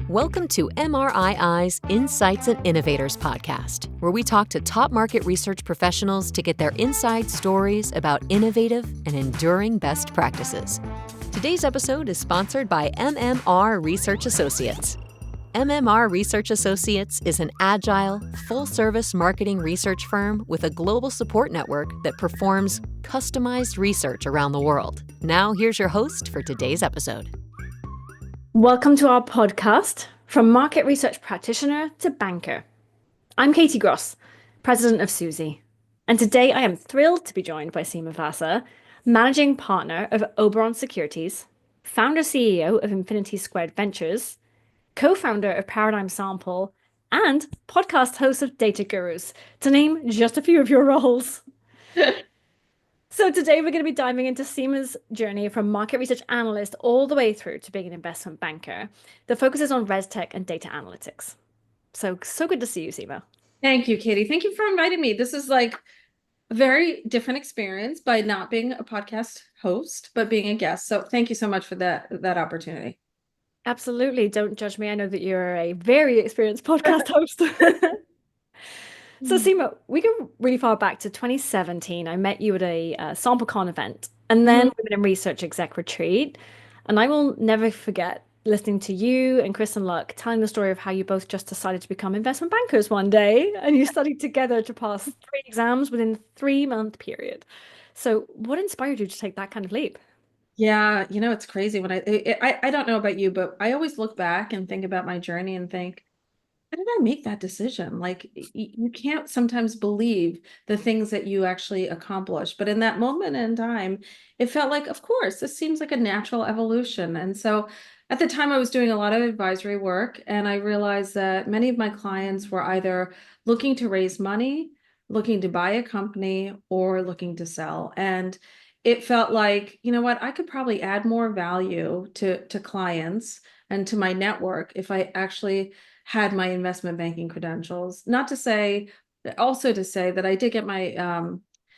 Welcome to MRII's Insights and Innovators podcast, where we talk to top market research professionals to get their inside stories about innovative and enduring best practices. Today's episode is sponsored by MMR Research Associates. MMR Research Associates is an agile, full-service marketing research firm with a global support network that performs customized research around the world. Now, here's your host for today's episode. Welcome to our podcast, From Market Research Practitioner to Banker. I'm Katie Gross, President of Suzy, and today I am thrilled to be joined by Sima Vasa, Managing Partner of Oberon Securities, Founder-CEO of Infinity Squared Ventures, Co-founder of Paradigm Sample, and podcast host of Data Gurus, to name just a few of your roles. So today we're going to be diving into Sima's journey from market research analyst all the way through to being an investment banker that focuses on res tech and data analytics. So good to see you, Sima. Thank you, Katie. Thank you for inviting me. This is like a very different experience by not being a podcast host, but being a guest. So thank you so much for that opportunity. Absolutely. Don't judge me. I know that you're a very experienced podcast host. So Sima, we go really far back to 2017. I met you at a SampleCon event and then Women in Research Exec Retreat. And I will never forget listening to you and Chris and Luck telling the story of how you both just decided to become investment bankers one day and you studied together to pass 3 exams within a 3-month period. So what inspired you to take that kind of leap? Yeah, it's crazy when I don't know about you, but I always look back and think about my journey and think, how did I make that decision? Like, you can't sometimes believe the things that you actually accomplish. But in that moment in time, it felt like, of course, this seems like a natural evolution. And so at the time, I was doing a lot of advisory work, and I realized that many of my clients were either looking to raise money, looking to buy a company, or looking to sell. And it felt like, you know what, I could probably add more value to clients and to my network if I actually had my investment banking credentials. Also to say that I did get my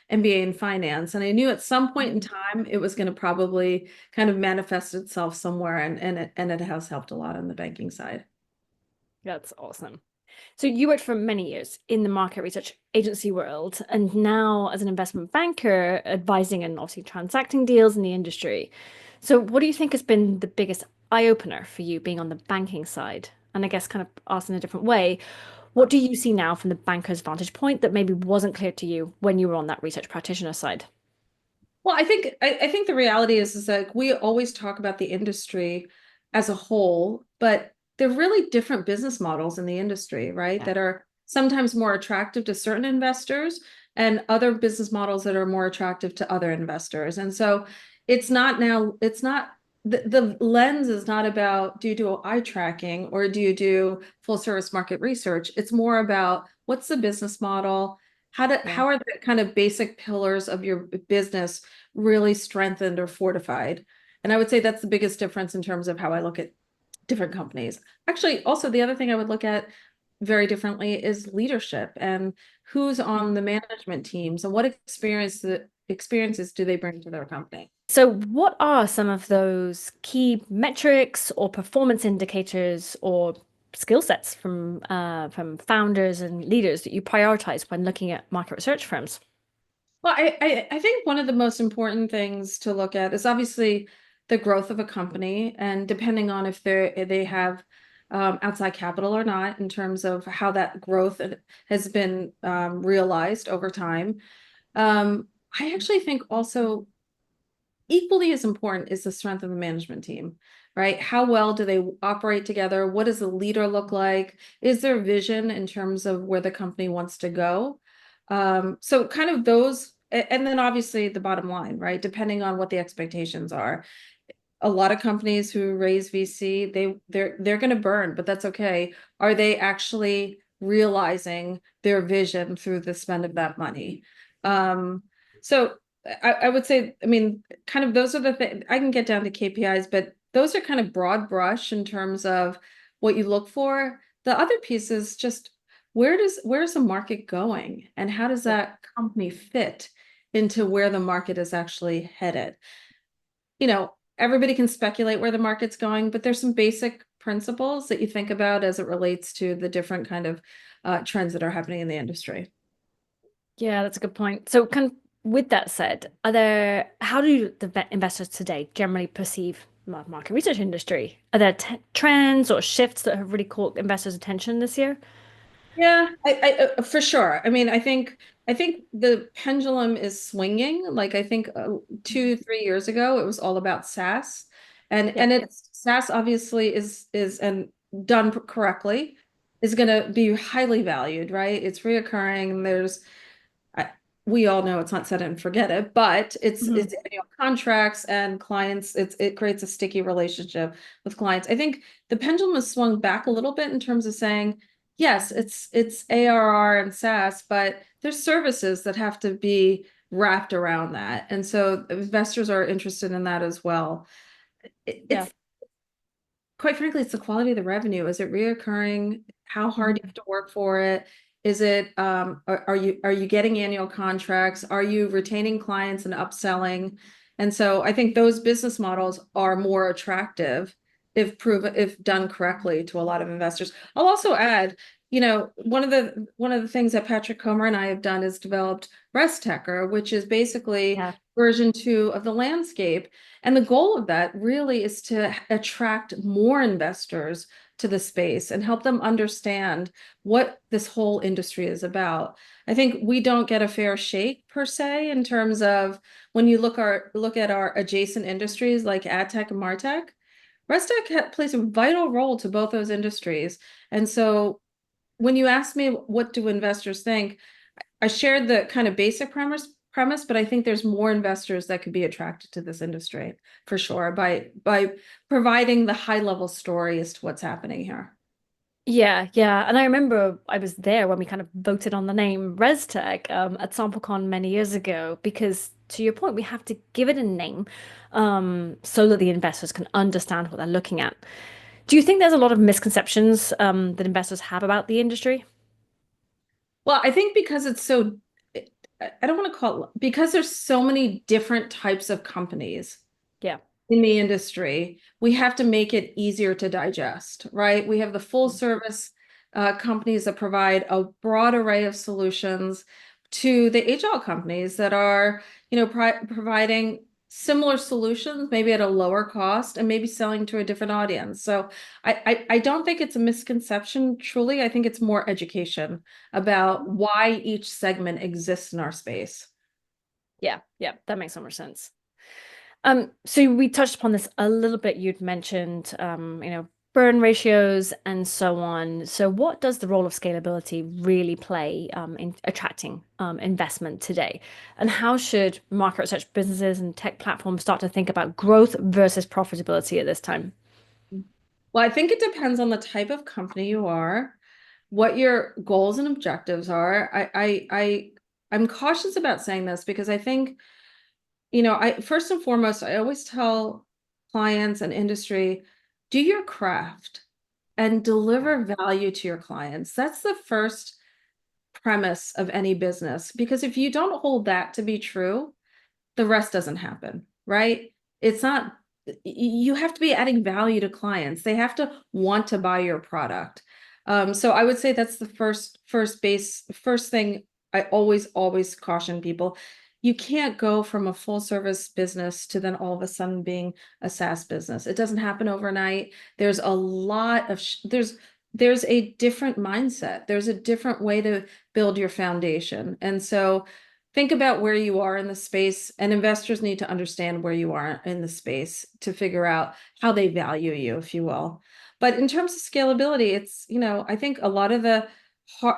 MBA in finance, and I knew at some point in time it was going to probably kind of manifest itself somewhere, and it has helped a lot on the banking side. That's awesome. So you worked for many years in the market research agency world, and now as an investment banker, advising and obviously transacting deals in the industry. So what do you think has been the biggest eye-opener for you being on the banking side? And I guess kind of asked in a different way, what do you see now from the banker's vantage point that maybe wasn't clear to you when you were on that research practitioner side? Well, I think the reality is that we always talk about the industry as a whole, but they're really different business models in the industry, right? Yeah. That are sometimes more attractive to certain investors and other business models that are more attractive to other investors. And so the lens is not about, do you do eye tracking or do you do full service market research? It's more about, what's the business model? How are the kind of basic pillars of your business really strengthened or fortified? And I would say that's the biggest difference in terms of how I look at different companies. Actually, also the other thing I would look at very differently is leadership and who's on the management teams and what experiences do they bring to their company. So what are some of those key metrics or performance indicators or skill sets from founders and leaders that you prioritize when looking at market research firms? Well, I think one of the most important things to look at is obviously the growth of a company, and depending on if they have outside capital or not, in terms of how that growth has been realized over time. I actually think also equally as important is the strength of the management team, right? How well do they operate together? What does the leader look like? Is there vision in terms of where the company wants to go? So kind of those, and then obviously the bottom line, right? Depending on what the expectations are. A lot of companies who raise VC, they're going to burn, but that's okay. Are they actually realizing their vision through the spend of that money? So I would say, I mean, kind of those are the things. I can get down to KPIs, but those are kind of broad brush in terms of what you look for. The other piece is just, where's the market going, and how does that company fit into where the market is actually headed? Everybody can speculate where the market's going, but there's some basic principles that you think about as it relates to the different kind of trends that are happening in the industry. Yeah, that's a good point. So, with that said, how do investors today generally perceive market research industry? Are there t trends or shifts that have really caught investors' attention this year? Yeah, for sure. I mean, I think the pendulum is swinging. Like I think 2, 3 years ago, it was all about SaaS, Yeah. and it's SaaS obviously is and done correctly is going to be highly valued, right? It's reoccurring. I, we all know it's not set it and forget it, but Mhm. it's annual contracts and clients. It creates a sticky relationship with clients. I think the pendulum has swung back a little bit in terms of saying, yes, it's ARR and SaaS, but there's services that have to be wrapped around that. And so investors are interested in that as well. Yeah. It's quite frankly, it's the quality of the revenue. Is it reoccurring? How hard do you Mhm. have to work for it? Is it are you getting annual contracts? Are you retaining clients and upselling? And so I think those business models are more attractive if done correctly to a lot of investors. I'll also add, one of the things that Patrick Comer and I have done is developed ResTecher, which is basically Yeah. version 2 of the landscape. And the goal of that really is to attract more investors to the space and help them understand what this whole industry is about. I think we don't get a fair shake per se in terms of when you look at our adjacent industries like ad tech and martech. ResTech plays a vital role to both those industries. And so when you ask me what do investors think, I shared the kind of basic premise, but I think there's more investors that could be attracted to this industry for sure by providing the high level story as to what's happening here. Yeah, yeah. And I remember I was there when we kind of voted on the name ResTech at SampleCon many years ago, because to your point, we have to give it a name so that the investors can understand what they're looking at. Do you think there's a lot of misconceptions that investors have about the industry? Well, I think because it's so, I don't want to call it, because there's so many different types of companies Yeah. in the industry, we have to make it easier to digest, right? We have the full service companies that provide a broad array of solutions to the agile companies that are, providing similar solutions, maybe at a lower cost and maybe selling to a different audience. So I don't think it's a misconception, truly. I think it's more education about why each segment exists in our space. Yeah, yeah, that makes so much sense. So we touched upon this a little bit. You'd mentioned, burn ratios and so on. So what does the role of scalability really play in attracting investment today? And how should market research businesses and tech platforms start to think about growth versus profitability at this time? Well, I think it depends on the type of company you are, what your goals and objectives are. I'm cautious about saying this because I think, I first and foremost, I always tell clients and industry, do your craft and deliver value to your clients. That's the first premise of any business because if you don't hold that to be true, the rest doesn't happen, right? It's not, you have to be adding value to clients. They have to want to buy your product. So I would say that's the first thing I always caution people. You can't go from a full service business to then all of a sudden being a SaaS business. It doesn't happen overnight. There's a lot of, there's a different mindset. There's a different way to build your foundation. And so think about where you are in the space, and investors need to understand where you are in the space to figure out how they value you, if you will. But in terms of scalability, it's, I think a lot of the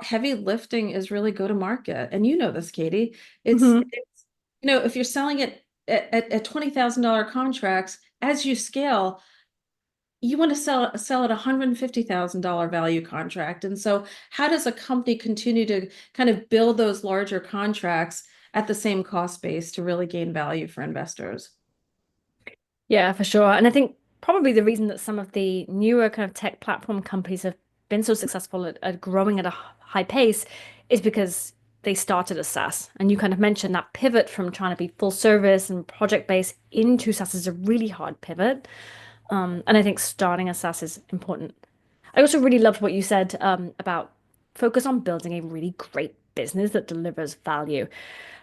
heavy lifting is really go to market. And you know this, Katie. If you're selling it at $20,000 contracts, as you scale, you want to sell at $150,000 value contract. And so how does a company continue to kind of build those larger contracts at the same cost base to really gain value for investors? Yeah, for sure. And I think probably the reason that some of the newer kind of tech platform companies have been so successful at growing at a high pace is because they started as SaaS. And you kind of mentioned that pivot from trying to be full service and project based into SaaS is a really hard pivot. And I think starting a SaaS is important. I also really loved what you said about focus on building a really great business that delivers value.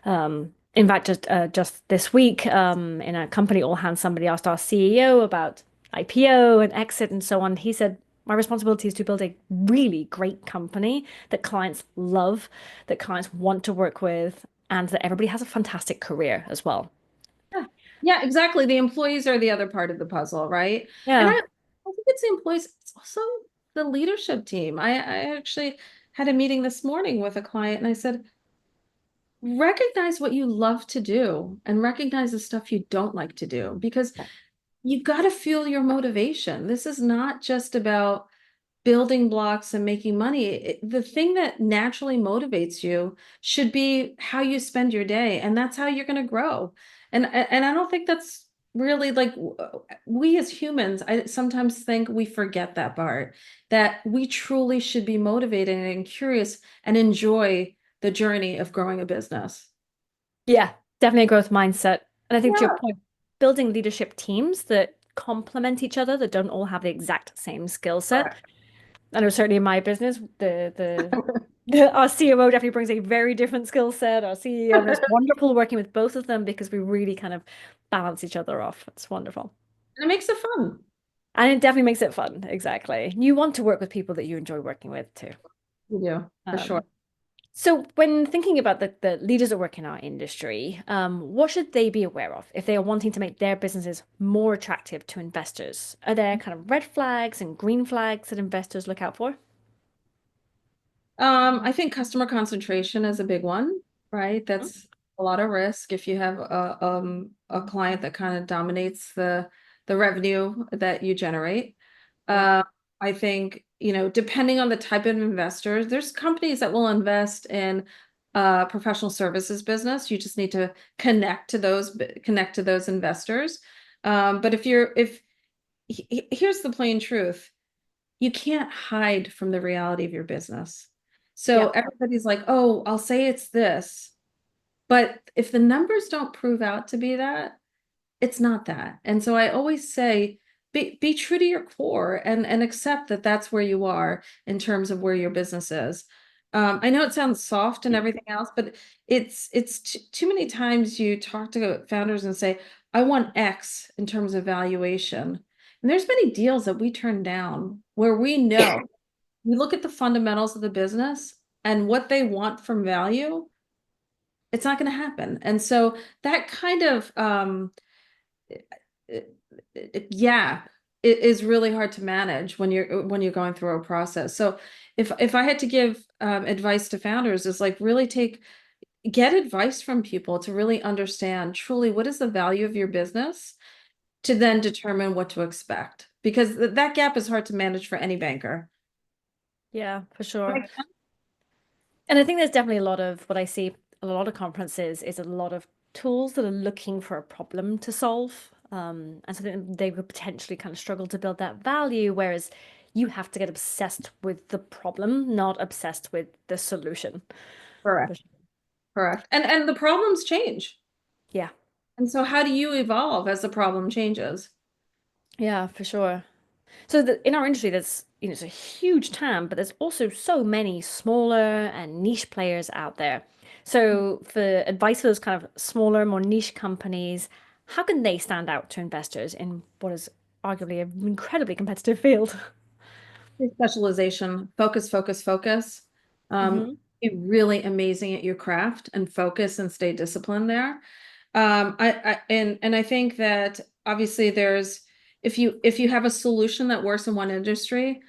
In fact, just this week, in a company all hands, somebody asked our CEO about IPO and exit and so on. He said, my responsibility is to build a really great company that clients love, that clients want to work with, and that everybody has a fantastic career as well. Yeah, yeah, exactly. The employees are the other part of the puzzle, right? And Yeah. I think it's the employees, it's also the leadership team. I actually had a meeting this morning with a client and I said, recognize what you love to do and recognize the stuff you don't like to do because you've got to feel your motivation. This is not just about building blocks and making money. The thing that naturally motivates you should be how you spend your day, and that's how you're going to grow. And I don't think that's really like we as humans, I sometimes think we forget that part, that we truly should be motivated and curious and enjoy the journey of growing a business. Yeah, definitely a growth mindset. And I think to your Yeah. point, building leadership teams that complement each other, that don't all have the exact same skill set. Correct. I know certainly in my business, our CMO definitely brings a very different skill set, our CEO, and it's wonderful working with both of them because we really kind of balance each other off. It's wonderful. And it makes it fun. And it definitely makes it fun. Exactly. You want to work with people that you enjoy working with too. You do, for sure. Um, So, when thinking about the leaders that work in our industry, what should they be aware of if they are wanting to make their businesses more attractive to investors? Are there kind of red flags and green flags that investors look out for? I think customer concentration is a big one, right? That's a lot of risk if you have a client that kind of dominates the revenue that you generate. Yeah. Uh, I think, depending on the type of investors, there's companies that will invest in professional services business. You just need to connect to those investors. But here's the plain truth, you can't hide from the reality of your business. So Yeah. everybody's like, oh, I'll say it's this. But if the numbers don't prove out to be that, it's not that. And so I always say, be true to your core and accept that that's where you are in terms of where your business is. I know it sounds soft and everything else, but it's too many times you talk to founders and say, I want X in terms of valuation. And there's many deals that we turn down where we know we look at the fundamentals of the business and what they want from value, it's not going to happen. And so that kind of yeah, it is really hard to manage when you're going through a process. So if I had to give advice to founders, is like really get advice from people to really understand truly what is the value of your business to then determine what to expect, because that gap is hard to manage for any banker. Yeah, for sure. And I think there's definitely a lot of what I see a lot of conferences is a lot of tools that are looking for a problem to solve. And so then they would potentially kind of struggle to build that value, whereas you have to get obsessed with the problem, not obsessed with the solution. For Correct. sure. Correct. And the problems change. Yeah, And so how do you evolve as the problem changes? yeah, for sure. So in our industry, there's it's a huge TAM, but there's also so many smaller and niche players out there. So for advice for those kind of smaller, more niche companies, how can they stand out to investors in what is arguably an incredibly competitive field? Specialization, focus, focus, focus. Hmm. Be really amazing at your craft and focus and stay disciplined there. And I think that obviously there's if you have a solution that works in one industry,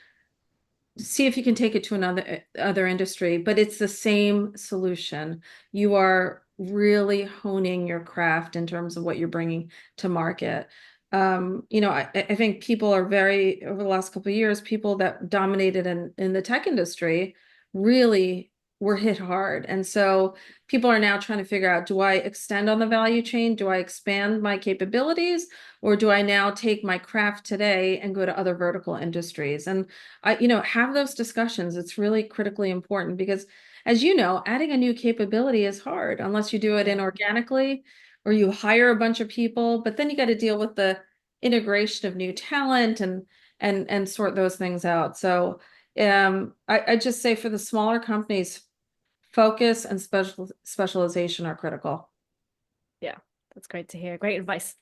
see if you can take it to another other industry, but it's the same solution. You are really honing your craft in terms of what you're bringing to market. I think people are very, over the last couple of years, people that dominated in the tech industry really were hit hard. And so people are now trying to figure out, do I extend on the value chain? Do I expand my capabilities? Or do I now take my craft today and go to other vertical industries? And have those discussions. It's really critically important because, as you know, adding a new capability is hard unless you do it Yeah. inorganically or you hire a bunch of people, but then you got to deal with the integration of new talent and sort those things out. So I just say for the smaller companies, focus and specialization are critical. Yeah, that's great to hear. Great advice.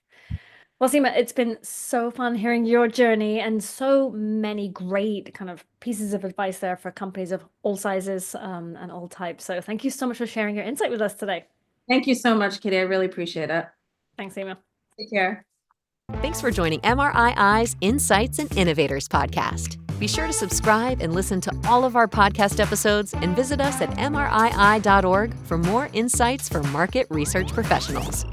Well, Sima, it's been so fun hearing your journey and so many great kind of pieces of advice there for companies of all sizes and all types. So thank you so much for sharing your insight with us today. Thank you so much, Kitty. I really appreciate it. Thanks, Sima. Take care. Thanks for joining MRII's Insights and Innovators podcast. Be sure to subscribe and listen to all of our podcast episodes and visit us at mrii.org for more insights for market research professionals.